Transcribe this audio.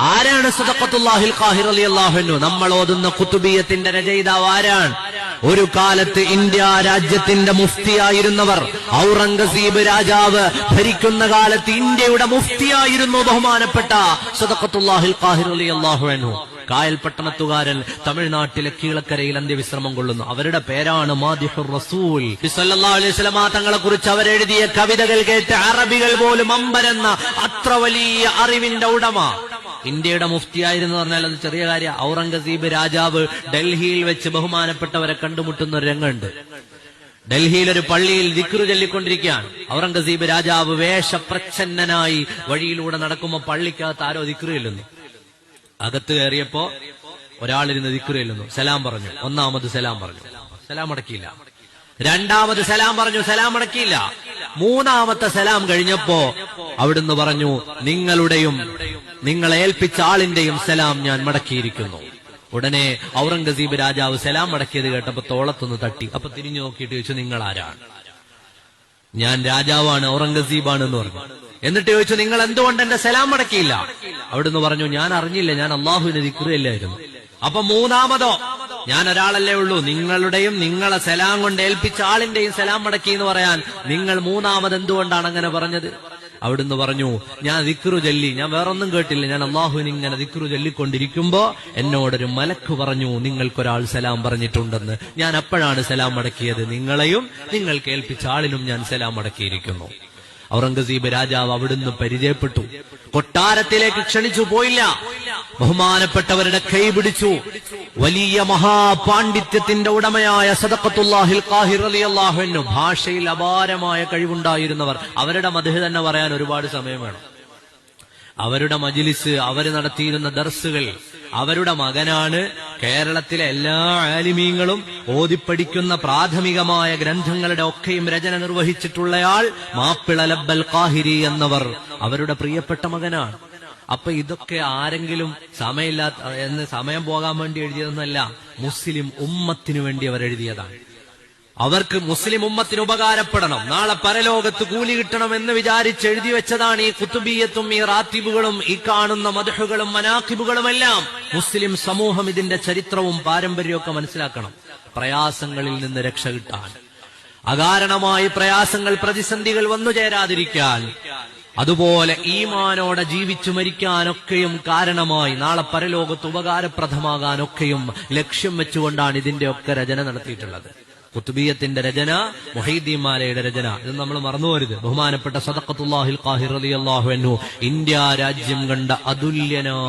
ആരാണ് സദഖത്തുല്ലാഹിൽ ഖാഹിർ റളിയല്ലാഹു അൻഹു? നമ്മൾ ഓതുന്ന ഖുതുബിയത്തിന്റെ രചയിതാവ് ആരാണ്? ഒരു കാലത്ത് ഇന്ത്യ രാജ്യത്തിന്റെ മുഫ്തിയായിരുന്നവർ, ഔറംഗസീബ് രാജാവ് ഭരിക്കുന്ന കാലത്ത് ഇന്ത്യയുടെ മുഫ്തിയായിരുന്നു ബഹുമാനപ്പെട്ട സദഖത്തുല്ലാഹിൽ ഖാഹിർ റളിയല്ലാഹു അൻഹു. കായൽ പട്ടണത്തുകാരൻ തമിഴ്നാട്ടിലെ കീഴക്കരയിൽ അന്ത്യവിശ്രമം കൊള്ളുന്നു. അവരുടെ പേരാണ് മാദിഹുർ റസൂൽ സല്ലല്ലാഹു അലൈഹി വസല്ലം. തങ്ങളെ കുറിച്ച് അവരെഴുതിയ കവിതകൾ കേട്ട് അറബികൾ പോലും അമ്പരന്ന അത്ര വലിയ അറിവിന്റെ ഉടമ. ഇന്ത്യയുടെ മുഫ്തിയായിരുന്നു പറഞ്ഞാൽ അത് ചെറിയ കാര്യം. ഔറംഗസീബ് രാജാവ് ഡൽഹിയിൽ വെച്ച് ബഹുമാനപ്പെട്ടവരെ കണ്ടുമുട്ടുന്ന ഒരു രംഗമുണ്ട്. ഡൽഹിയിൽ ഒരു പള്ളിയിൽ ദിക്റ് ചൊല്ലിക്കൊണ്ടിരിക്കുകയാണ്. ഔറംഗസീബ് രാജാവ് വേഷപ്രച്ഛന്നനായി വഴിയിലൂടെ നടക്കുമ്പോൾ പള്ളിക്കകത്ത് ആരോ ദിക്റ് ചൊല്ലുന്നു. അകത്ത് കയറിയപ്പോ ഒരാളിരുന്ന് ദിക്റ് ചൊല്ലുന്നു. സലാം പറഞ്ഞു. ഒന്നാമത് സലാം പറഞ്ഞു, സലാം അടക്കിയില്ല. രണ്ടാമത് സലാം പറഞ്ഞു, സലാം അടക്കിയില്ല. മൂന്നാമത്തെ സലാം കഴിഞ്ഞപ്പോ അവിടുന്ന് പറഞ്ഞു, നിങ്ങളുടെയും നിങ്ങളെ ഏൽപ്പിച്ച ആളിന്റെയും സലാം ഞാൻ മടക്കിയിരിക്കുന്നു. ഉടനെ ഔറംഗസീബ് രാജാവ് സലാം മടക്കിയത് കേട്ടപ്പോ തോളത്തൊന്ന് തട്ടി. അപ്പൊ തിരിഞ്ഞു നോക്കിയിട്ട് ചോദിച്ചു, നിങ്ങൾ ആരാണ്? ഞാൻ രാജാവാണ്, ഔറംഗസീബാണ് എന്ന് പറഞ്ഞു. എന്നിട്ട് ചോദിച്ചു, നിങ്ങൾ എന്തുകൊണ്ട് എന്റെ സലാം മടക്കിയില്ല? അവിടുന്ന് പറഞ്ഞു, ഞാൻ അറിഞ്ഞില്ല, ഞാൻ അള്ളാഹുവിനെ ദിക്റല്ലായിരുന്നു. അപ്പൊ മൂന്നാമതോ, ഞാൻ ഒരാളല്ലേ ഉള്ളൂ, നിങ്ങളുടെയും നിങ്ങളെ സലാം കൊണ്ട് ഏൽപ്പിച്ച ആളിന്റെയും സലാം മടക്കി എന്ന് പറയാൻ നിങ്ങൾ മൂന്നാമത് എന്തുകൊണ്ടാണ് അങ്ങനെ പറഞ്ഞത്? അവിടുന്ന് പറഞ്ഞു, ഞാൻ ദിക്റ് ചൊല്ലി, ഞാൻ വേറൊന്നും കേട്ടില്ല, ഞാൻ അള്ളാഹുവിന് ഇങ്ങനെ ദിക്റ് ചൊല്ലിക്കൊണ്ടിരിക്കുമ്പോ എന്നോടൊരു മലക്ക് പറഞ്ഞു, നിങ്ങൾക്കൊരാൾ സലാം പറഞ്ഞിട്ടുണ്ടെന്ന്. ഞാൻ അപ്പോഴാണ് സലാം മടക്കിയത്. നിങ്ങളെയും നിങ്ങൾ കേൾപ്പിച്ച ആളിനും ഞാൻ സലാം മടക്കിയിരിക്കുന്നു. ഔറംഗസീബ് രാജാവ് അവിടുന്ന് പരിചയപ്പെട്ടു. കൊട്ടാരത്തിലേക്ക് ക്ഷണിച്ചു പോയില്ല. ബഹുമാനപ്പെട്ടവരുടെ കൈ പിടിച്ചു. വലിയ മഹാപാണ്ഡിത്യത്തിന്റെ ഉടമയായ സദഖത്തുല്ലാഹിൽ ഖാഹിർ റളിയല്ലാഹു അൻഹു, ഭാഷയിൽ അപാരമായ കഴിവുണ്ടായിരുന്നവർ. അവരുടെ മദ്ഹ് തന്നെ പറയാൻ ഒരുപാട് സമയം വേണം. അവരുടെ മജ്ലിസ്, അവര് നടത്തിയിരുന്ന ദർസുകൾ, അവരുടെ മകനാണ് കേരളത്തിലെ എല്ലാ ആലിമീങ്ങളും ഓതിപ്പടിക്കുന്ന പ്രാഥമികമായ ഗ്രന്ഥങ്ങളുടെ ഒക്കെയും രചന നിർവഹിച്ചിട്ടുള്ളയാൾ മാപ്പിള ലബ്ബൽ ഖാഹിരി എന്നവർ അവരുടെ പ്രിയപ്പെട്ട മകനാണ്. അപ്പൊ ഇതൊക്കെ ആരെങ്കിലും സമയം പോകാൻ വേണ്ടി എഴുതിയതെന്നല്ല, മുസ്ലിം ഉമ്മത്തിനു വേണ്ടി അവർ എഴുതിയതാണ്. അവർക്ക് മുസ്ലിം ഉമ്മത്തിന് ഉപകാരപ്പെടണം, നാളെ പരലോകത്ത് കൂലി കിട്ടണം എന്ന് വിചാരിച്ച് എഴുതി വെച്ചതാണ് ഈ കുത്തുബിയത്തും ഈ റാത്തിബുകളും ഈ കാണുന്ന മദ്ഹുകളും മനാഖിബുകളുമെല്ലാം. മുസ്ലിം സമൂഹം ഇതിന്റെ ചരിത്രവും പാരമ്പര്യവും ഒക്കെ മനസ്സിലാക്കണം, പ്രയാസങ്ങളിൽ നിന്ന് രക്ഷ കിട്ടാൻ, അകാരണമായി പ്രയാസങ്ങൾ പ്രതിസന്ധികൾ വന്നു ചേരാതിരിക്കാൻ, അതുപോലെ ഈമാനോടെ ജീവിച്ചു മരിക്കാനൊക്കെയും കാരണമായി നാളെ പരലോകത്ത് ഉപകാരപ്രദമാകാനൊക്കെയും ലക്ഷ്യം വെച്ചുകൊണ്ടാണ് ഇതിന്റെ ഒക്കെ രചന നടത്തിയിട്ടുള്ളത്. ഖുതുബിയത്തിന്റെ രചന, മുഹീദ്ദീൻ മാലയുടെ രചന, ഇത് നമ്മൾ മറന്നുപോരുത്. ബഹുമാനപ്പെട്ട സദഖത്തുല്ലാഹിൽ ഖാഹിർ റളിയല്ലാഹു അൻഹു ഇന്ത്യ രാജ്യം കണ്ട അതുല്യനായ